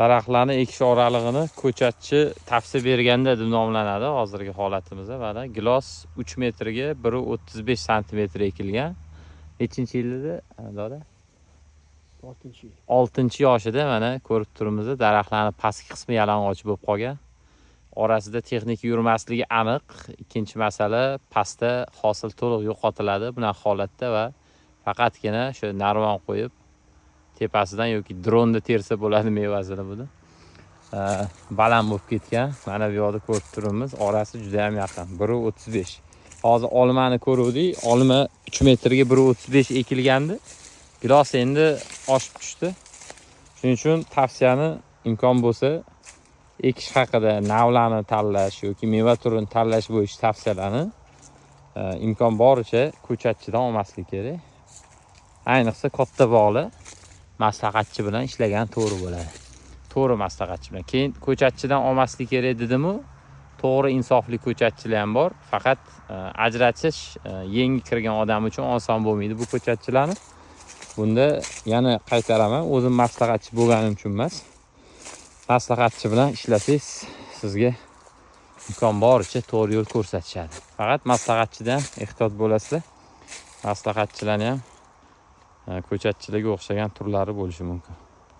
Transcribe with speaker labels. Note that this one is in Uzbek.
Speaker 1: Daraxtlarni ekish oralig'ini ko'chatchi tavsiya berganda deb nomlanadi hozirgi holatimizda. Mana gilos 3 metrga 1.35 sm ekilgan. Nechinchi yil edi, doda?
Speaker 2: 6-yil.
Speaker 1: 6-yoshida mana ko'rib turibmiz, daraxtlarning pastki qismi yalang'och bo'lib qolgan. Orasida texnik yurmasligi aniq. Ikkinchi masala, pastda hosil to'liq yo'qotiladi bunaqa holatda va faqatgina shu narvon qo'yib tepasidan yoki dronda tersa bo'ladi mevasini buni. Baland bo'lib ketgan. Mana bu yerda ko'rib turibmiz, orasi juda ham yaqin, 1.35. Hozir olmani ko'ruvdik. Olma 3 metrga 1.35 ekilgandi. Gilos endi oshib tushdi. Shuning uchun tavsiyani imkon bo'lsa ekish haqida navlarni tanlash yoki meva turini tanlash bo'yicha tavsiyalarni imkon boricha ko'chatchidan olmaslik kerak. Ayniqsa katta bog'li maslahatchi bilan ishlagan to'g'ri bo'ladi. To'g'ri maslahatchi bilan. Keyin ko'chatchidan olmaslik kerak dedim-u, to'g'ri insofli ko'chatchilar ham bor. Faqat ajratish yangi kirgan odam uchun oson bo'lmaydi bu ko'chatchilarni. Bunda yana qaytaraman, o'zim maslahatchi bo'lganim uchun emas. Maslahatchi bilan ishlasangiz sizga imkon boricha to'g'ri yo'l ko'rsatishadi. Faqat maslahatchidan ehtiyot bo'lasizlar. Maslahatchilarning ham ko'chatchilarga o'xshagan turlari bo'lishi mumkin.